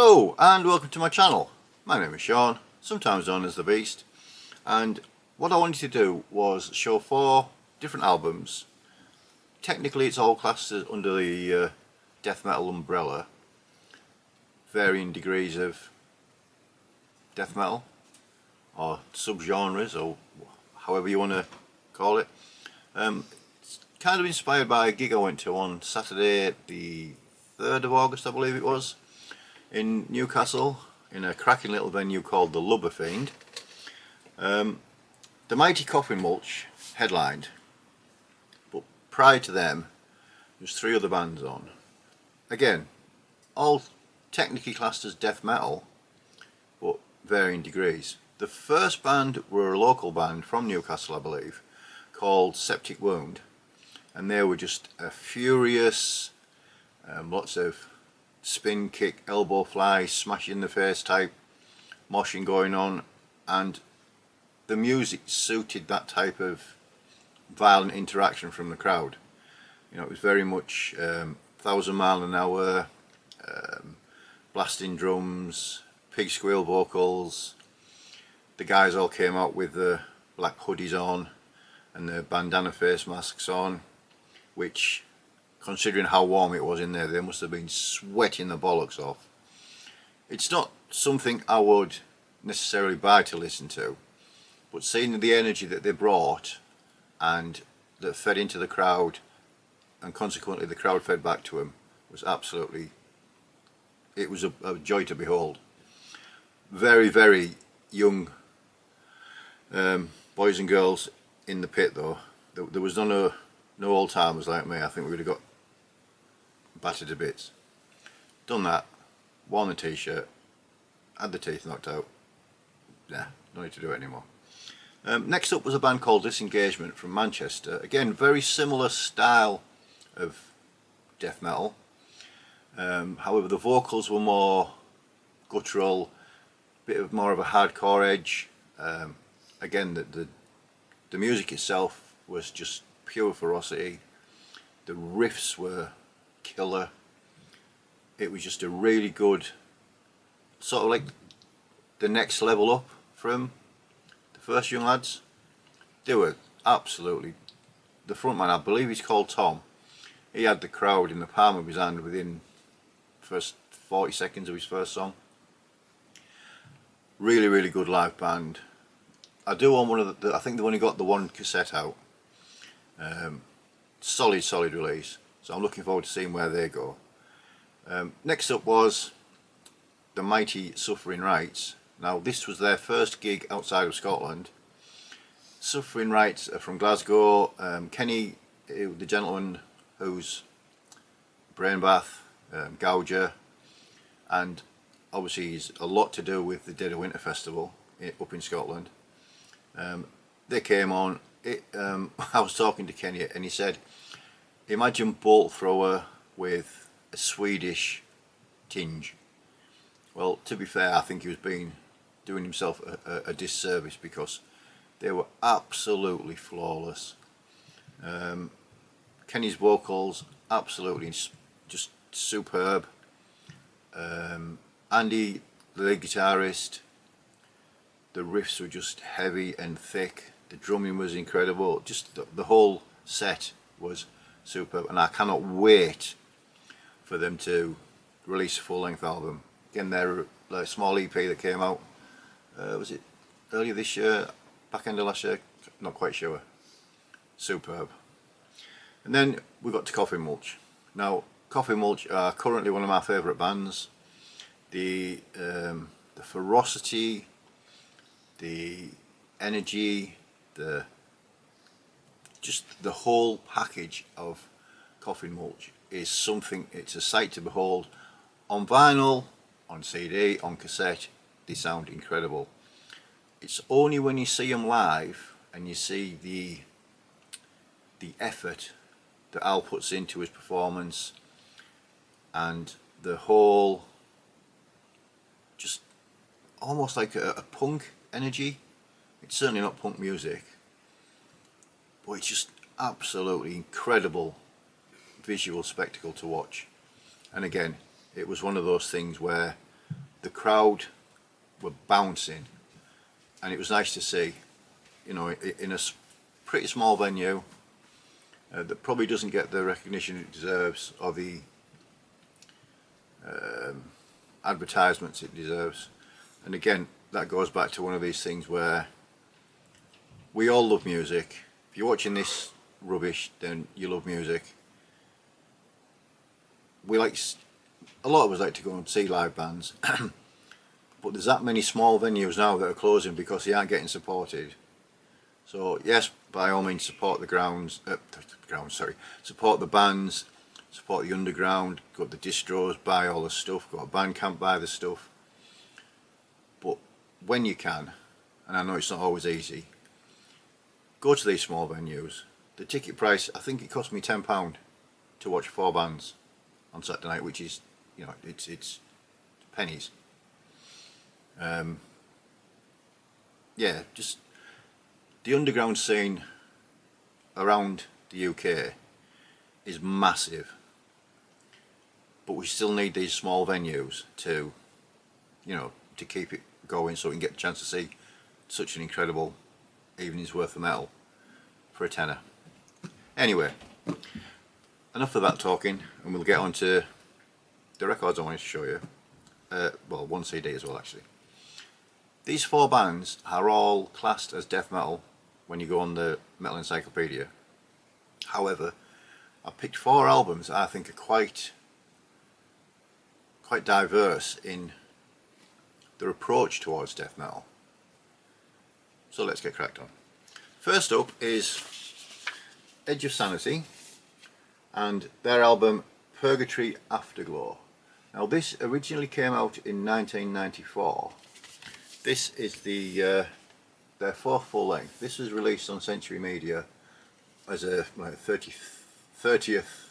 Hello and welcome to my channel. My name is Sean, sometimes known as the Beast, and what I wanted to do was show 4 different albums. Technically it's all classed under the death metal umbrella, varying degrees of death metal or subgenres or however you want to call it. It's kind of inspired by a gig I went to on Saturday the 3rd of August I believe it was, in Newcastle, in a cracking little venue called the Lubber Fiend. The Mighty Coffin Mulch headlined, but prior to them there's 3 other bands on. Again, all technically classed as death metal, but varying degrees. The first band were a local band from Newcastle I believe, called Septic Wound, and they were just a furious, lots of spin kick, elbow fly, smash in the face type moshing going on, and the music suited that type of violent interaction from the crowd. You know, it was very much 1,000 mile an hour, blasting drums, pig squeal vocals. The guys all came out with the black hoodies on and the bandana face masks on, which, considering how warm it was in there, they must have been sweating the bollocks off. It's not something I would necessarily buy to listen to, but seeing the energy that they brought and that fed into the crowd, and consequently the crowd fed back to them, was absolutely, it was a joy to behold. Very, very young boys and girls in the pit though. There was no old timers like me. I think we would have got battered to bits. Done that, worn the t-shirt, had the teeth knocked out. Nah, no need to do it anymore. Next up was a band called Disengagement from Manchester. Again, very similar style of death metal. However, the vocals were more guttural, bit more of a hardcore edge. Again, the music itself was just pure ferocity. The riffs were killer. It was just a really good, sort of like the next level up from the first young lads. They were absolutely, the front man, I believe he's called Tom, he had the crowd in the palm of his hand within first 40 seconds of his first song. Really, really good live band. I do own one of the, I think they've only got the one cassette out. Solid release, so I'm looking forward to seeing where they go. Next up was the Mighty Suffering Rights. Now this was their first gig outside of Scotland. Suffering Rights are from Glasgow. Kenny, the gentleman who's brain bath, gouger, and obviously he's a lot to do with the Dead of Winter Festival up in Scotland. They came on. I was talking to Kenny and he said, imagine Bolt Thrower with a Swedish tinge. Well, to be fair, I think he was doing himself a disservice, because they were absolutely flawless. Kenny's vocals, absolutely just superb. Andy, the lead guitarist, the riffs were just heavy and thick. The drumming was incredible. Just the whole set was superb, and I cannot wait for them to release a full-length album. Again, they're a small EP that came out, was it earlier this year, back end of last year, not quite sure. Superb. And then we got to Coffin Mulch. Now Coffin Mulch are currently one of my favourite bands. The ferocity, the energy, just the whole package of Coffin Mulch is something, it's a sight to behold. On vinyl, on CD, on cassette, they sound incredible. It's only when you see them live and you see the effort that Al puts into his performance and the whole, just almost like a punk energy. It's certainly not punk music, but it's just absolutely incredible visual spectacle to watch. And again, it was one of those things where the crowd were bouncing, and it was nice to see, you know, in a pretty small venue that probably doesn't get the recognition it deserves, or the advertisements it deserves. And again, that goes back to one of these things where we all love music. If you're watching this rubbish, then you love music. A lot of us like to go and see live bands, but there's that many small venues now that are closing because they aren't getting supported. So yes, by all means, support the support the bands, support the underground, go to the distros, buy all the stuff, go to Bandcamp, buy the stuff. But when you can, and I know it's not always easy, go to these small venues. The ticket price, I think it cost me £10 to watch 4 bands on Saturday night, which is, you know, it's pennies. Yeah, just the underground scene around the UK is massive, but we still need these small venues to, you know, to keep it going, so we can get a chance to see such an incredible evening's worth of metal for a tenner. Anyway, enough of that talking, and we'll get on to the records I wanted to show you. Well, one CD as well, actually. These 4 bands are all classed as death metal when you go on the Metal Encyclopedia. However, I picked 4 albums that I think are quite diverse in their approach towards death metal. So let's get cracked on. First up is Edge of Sanity and their album Purgatory Afterglow. Now this originally came out in 1994. This is their 4th full length. This was released on Century Media as a 30th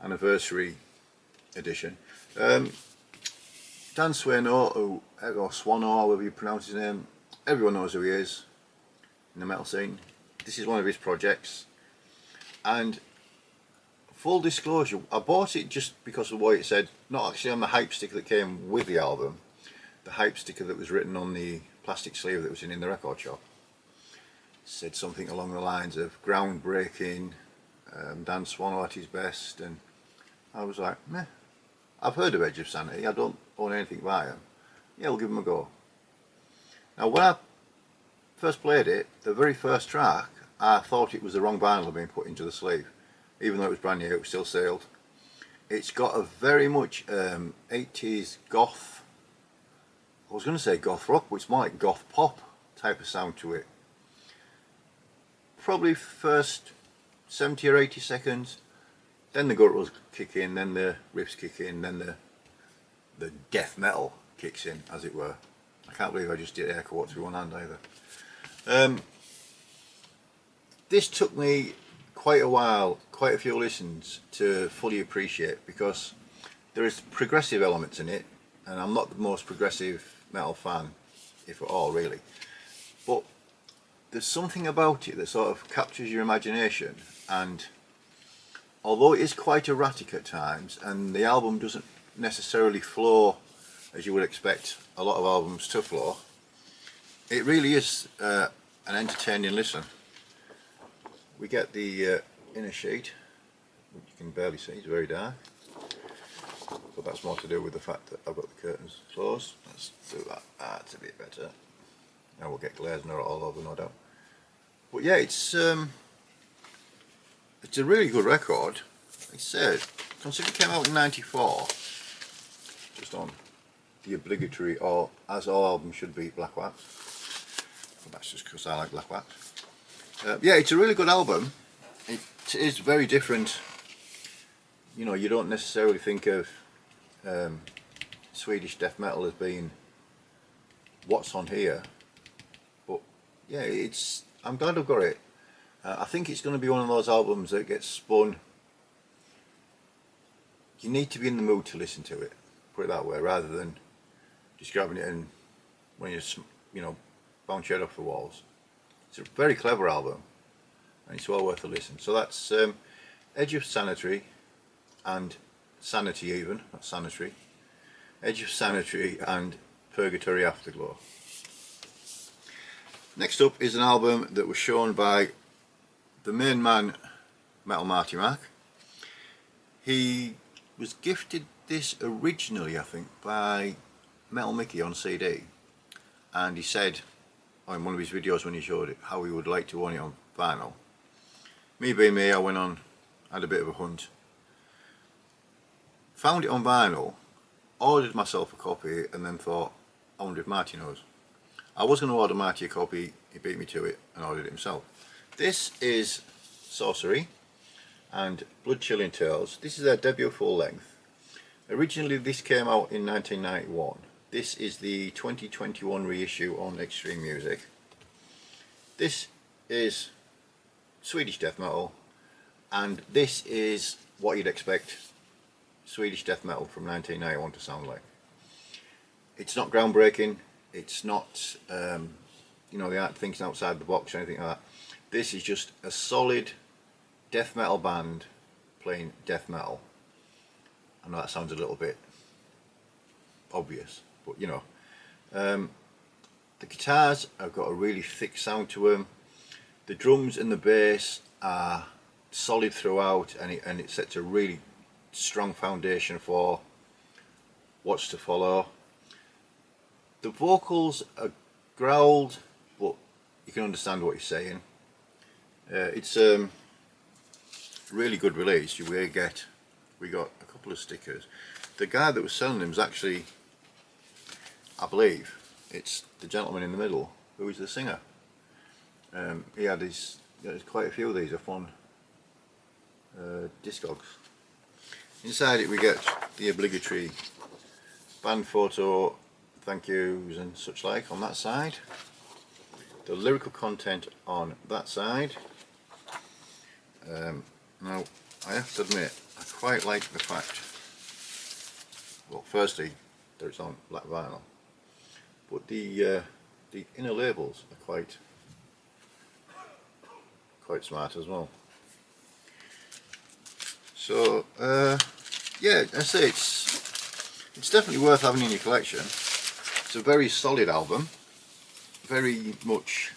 anniversary edition. Dan Swano, or Swano, however you pronounce his name, everyone knows who he is in the metal scene. This is one of his projects, and full disclosure, I bought it just because of what it said, not actually on the hype sticker that came with the album, the hype sticker that was written on the plastic sleeve that was in the record shop. It said something along the lines of groundbreaking, Dan Swano at his best, and I was like, meh, I've heard of Edge of Sanity, I don't own anything by him, yeah, I'll give him a go. Now when I first played it, the very first track, I thought it was the wrong vinyl being put into the sleeve. Even though it was brand new, it was still sealed. It's got a very much 80s goth, I was going to say goth rock, but it's more like goth pop type of sound to it. Probably first 70 or 80 seconds, then the gutturals kick in, then the riffs kick in, then the death metal kicks in, as it were. I can't believe I just did air quotes with one hand either. This took me quite a while, quite a few listens to fully appreciate, because there is progressive elements in it, and I'm not the most progressive metal fan, if at all really, but there's something about it that sort of captures your imagination, and although it is quite erratic at times and the album doesn't necessarily flow as you would expect a lot of albums to flow, it really is an entertaining listen. We get the inner sheet, which you can barely see, it's very dark, but that's more to do with the fact that I've got the curtains closed. Let's do that, that's a bit better. Now we'll get glares all over, no doubt. But yeah, it's a really good record. Like I said, considering it came out in '94, just on the obligatory, or as all albums should be, black wax. But that's just because I like black wax. Yeah, it's a really good album. It is very different. You know, you don't necessarily think of Swedish death metal as being what's on here, but yeah, I'm glad I've got it. I think it's going to be one of those albums that gets spun. You need to be in the mood to listen to it, put it that way, rather than just grabbing it and when you bounce your head off the walls. It's a very clever album, and it's well worth a listen. So that's Edge of Sanity, and Sanity even, not Sanitary. Edge of Sanity and Purgatory Afterglow. Next up is an album that was shown by the main man, Metal Marty Mac. He was gifted this originally, I think, by Metal Mickey on CD, and he said on one of his videos when he showed it how he would like to own it on vinyl. Me being me, I went on, had a bit of a hunt, found it on vinyl, ordered myself a copy, and then thought, I wonder if Marty knows. I was going to order Marty a copy, he beat me to it and ordered it himself. This is Sorcery and Bloodchilling Tales. This is their debut full length. Originally this came out in 1991. This is the 2021 reissue on Extreme Music. This is Swedish death metal, and this is what you'd expect Swedish death metal from 1991 to sound like. It's not groundbreaking, it's not you know, they aren't thinking outside the box or anything like that. This is just a solid death metal band playing death metal. I know that sounds a little bit obvious, but you know, the guitars have got a really thick sound to them. The drums and the bass are solid throughout, and it sets a really strong foundation for what's to follow. The vocals are growled, but you can understand what he's saying. It's a really good release. We got a couple of stickers. The guy that was selling them is actually, I believe, it's the gentleman in the middle who is the singer. He had quite a few of these up on Discogs. Inside it we get the obligatory band photo, thank yous and such like on that side. The lyrical content on that side. Now I have to admit, I quite like the fact, well, firstly that it's on black vinyl, but the inner labels are quite smart as well. So yeah, I say it's definitely worth having in your collection. It's a very solid album, very much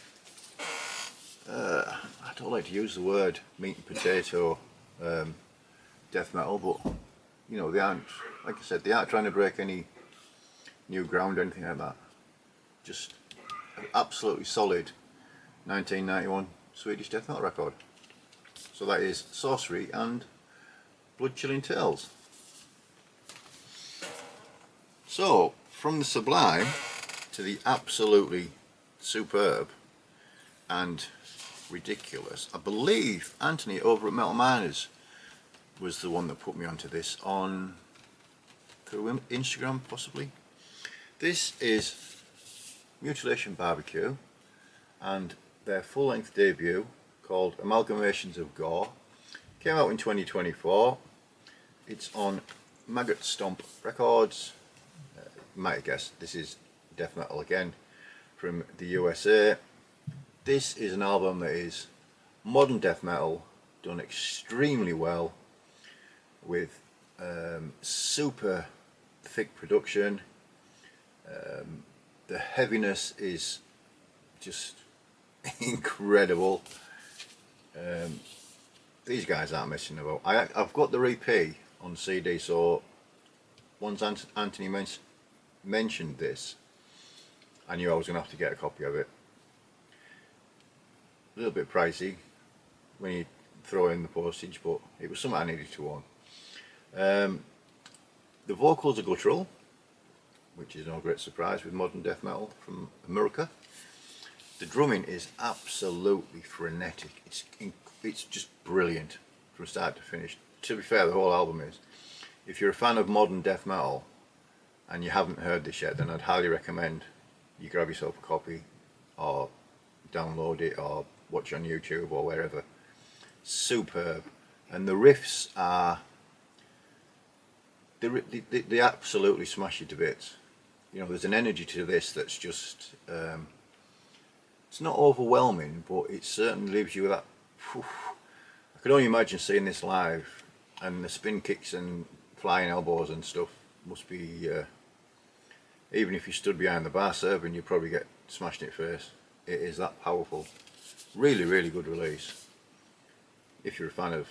I don't like to use the word meat and potato death metal, but you know, they aren't, like I said, they aren't trying to break any new ground or anything like that. Just an absolutely solid 1991 Swedish death metal record. So that is Sorcery and Bloodchilling Tales. So from the sublime to the absolutely superb and ridiculous, I believe Anthony over at Metal Miners was the one that put me onto this on through Instagram possibly. This is Mutilation Barbecue and their full-length debut called Amalgamations of Gore. Came out in 2024. It's on Maggot Stomp Records. You might have guessed this is death metal again from the USA. This is an album that is modern death metal done extremely well with super thick production. The heaviness is just incredible. These guys aren't messing about. I've got the EP on CD, so once Anthony mentioned this, I knew I was going to have to get a copy of it. A little bit pricey when you throw in the postage, but it was something I needed to own. The vocals are guttural, which is no great surprise with modern death metal from America. The drumming is absolutely frenetic. It's just brilliant from start to finish. To be fair, the whole album is. If you're a fan of modern death metal and you haven't heard this yet, then I'd highly recommend you grab yourself a copy or download it or watch on YouTube or wherever. Superb. And the riffs are, they absolutely smash you to bits. You know, there's an energy to this that's just, it's not overwhelming, but it certainly leaves you with that, whew. I could only imagine seeing this live, and the spin kicks and flying elbows and stuff must be Even if you stood behind the bar serving, you'd probably get smashed in the face. It is that powerful. Really, really good release. If you're a fan of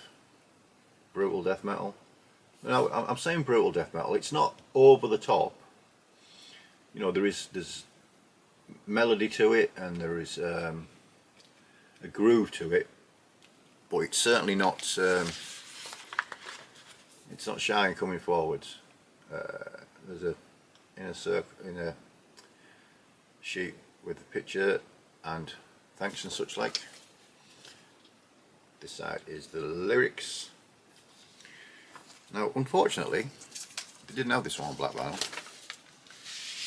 brutal death metal. Now, I'm saying brutal death metal. It's not over the top. You know, there's melody to it, and there is a groove to it, but it's certainly not. It's not shy and coming forwards. There's a in a sheet with a picture and thanks and such like. This side is the lyrics. Now, unfortunately, they didn't have this one on black vinyl.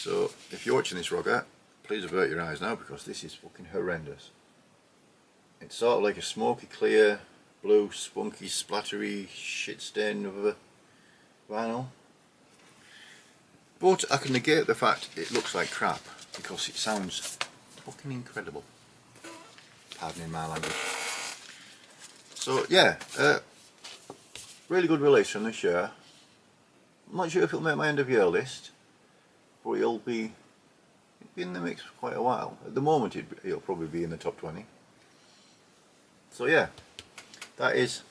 So, if you're watching this, Roger, please avert your eyes now because this is fucking horrendous. It's sort of like a smoky clear, blue, spunky, splattery shit stain of a vinyl. But I can negate the fact it looks like crap because it sounds fucking incredible. Pardoning my language. So yeah, really good release from this year. I'm not sure if it'll make my end of year list, but it'll be in the mix for quite a while. At the moment it'll probably be in the top 20. So yeah, that is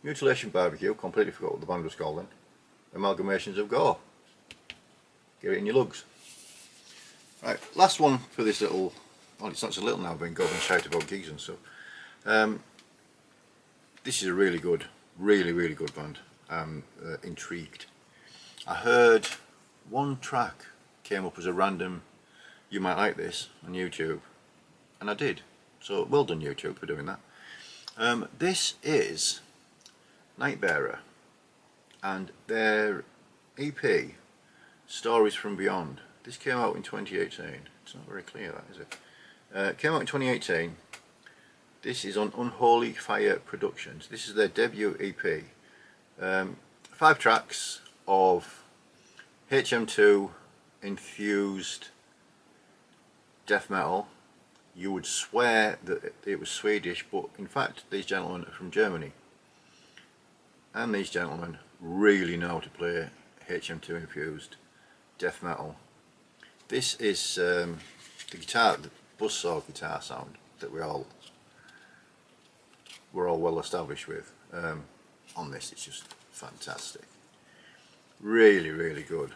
Mutilation Barbecue. Completely forgot what the band was called then. Amalgamations of Gore. Get it in your lugs. Right, last one for this little, well, it's not so little now, I've been going and shout about gigs and stuff. This is a really good, really good band. I'm intrigued. I heard one track came up as a random, you might like this, on YouTube, and I did. So well done YouTube for doing that. This is Nightbearer and their EP, Stories from Beyond. This came out in 2018. It's not very clear, that is it? Came out in 2018. This is on Unholy Fire Productions. This is their debut EP. 5 tracks of HM2 infused death metal. You would swear that it was Swedish, but in fact these gentlemen are from Germany. And these gentlemen really know how to play HM2 infused death metal. This is the guitar, the buzzsaw guitar sound that we're all well established with. On this, it's just fantastic. Really good.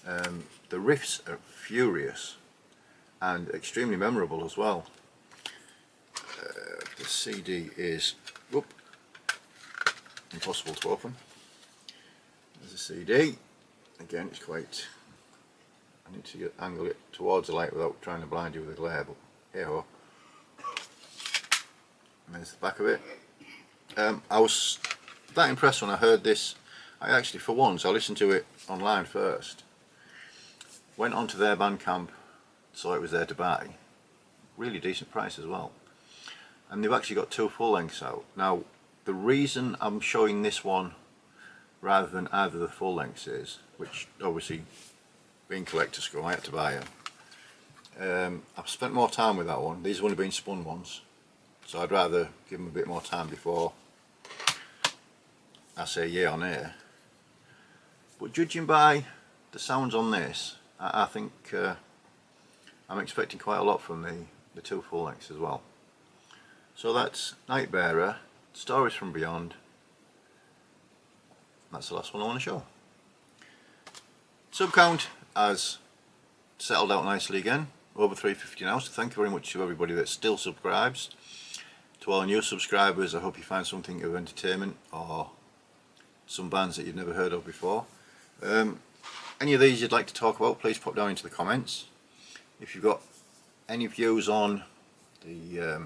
The riffs are furious and extremely memorable as well. The CD is impossible to open. There's a CD. Again, it's quite. I need to angle it towards the light without trying to blind you with the glare, but here we go. And there's the back of it. I was that impressed when I heard this. I actually, for once, I listened to it online first. Went onto their Bandcamp, saw it was there to buy. Really decent price as well. And they've actually got 2 full lengths out. Now, the reason I'm showing this one rather than either the full lengths is, which obviously being collector school, I had to buy them. I've spent more time with that one. These have only been spun once, so I'd rather give them a bit more time before I say yeah on air. But judging by the sounds on this, I think I'm expecting quite a lot from the 2 full lengths as well. So that's Nightbearer, Stories from Beyond. That's the last one I want to show. Sub count has settled out nicely again, over 350 now, so thank you very much to everybody that still subscribes. To all new subscribers, I hope you find something of entertainment or some bands that you've never heard of before. Any of these you'd like to talk about, please pop down into the comments. If you've got any views on the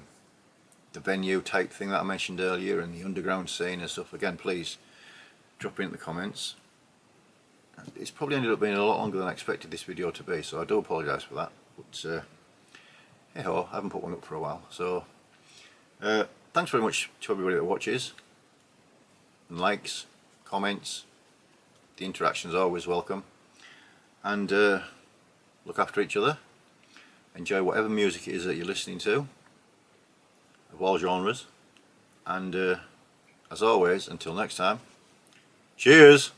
venue type thing that I mentioned earlier and the underground scene and stuff, again please drop in the comments. It's probably ended up being a lot longer than I expected this video to be, so I do apologise for that, but hey ho, I haven't put one up for a while. So thanks very much to everybody that watches and likes, comments. The interaction is always welcome, and look after each other, enjoy whatever music it is that you're listening to of all genres, and as always, until next time, cheers.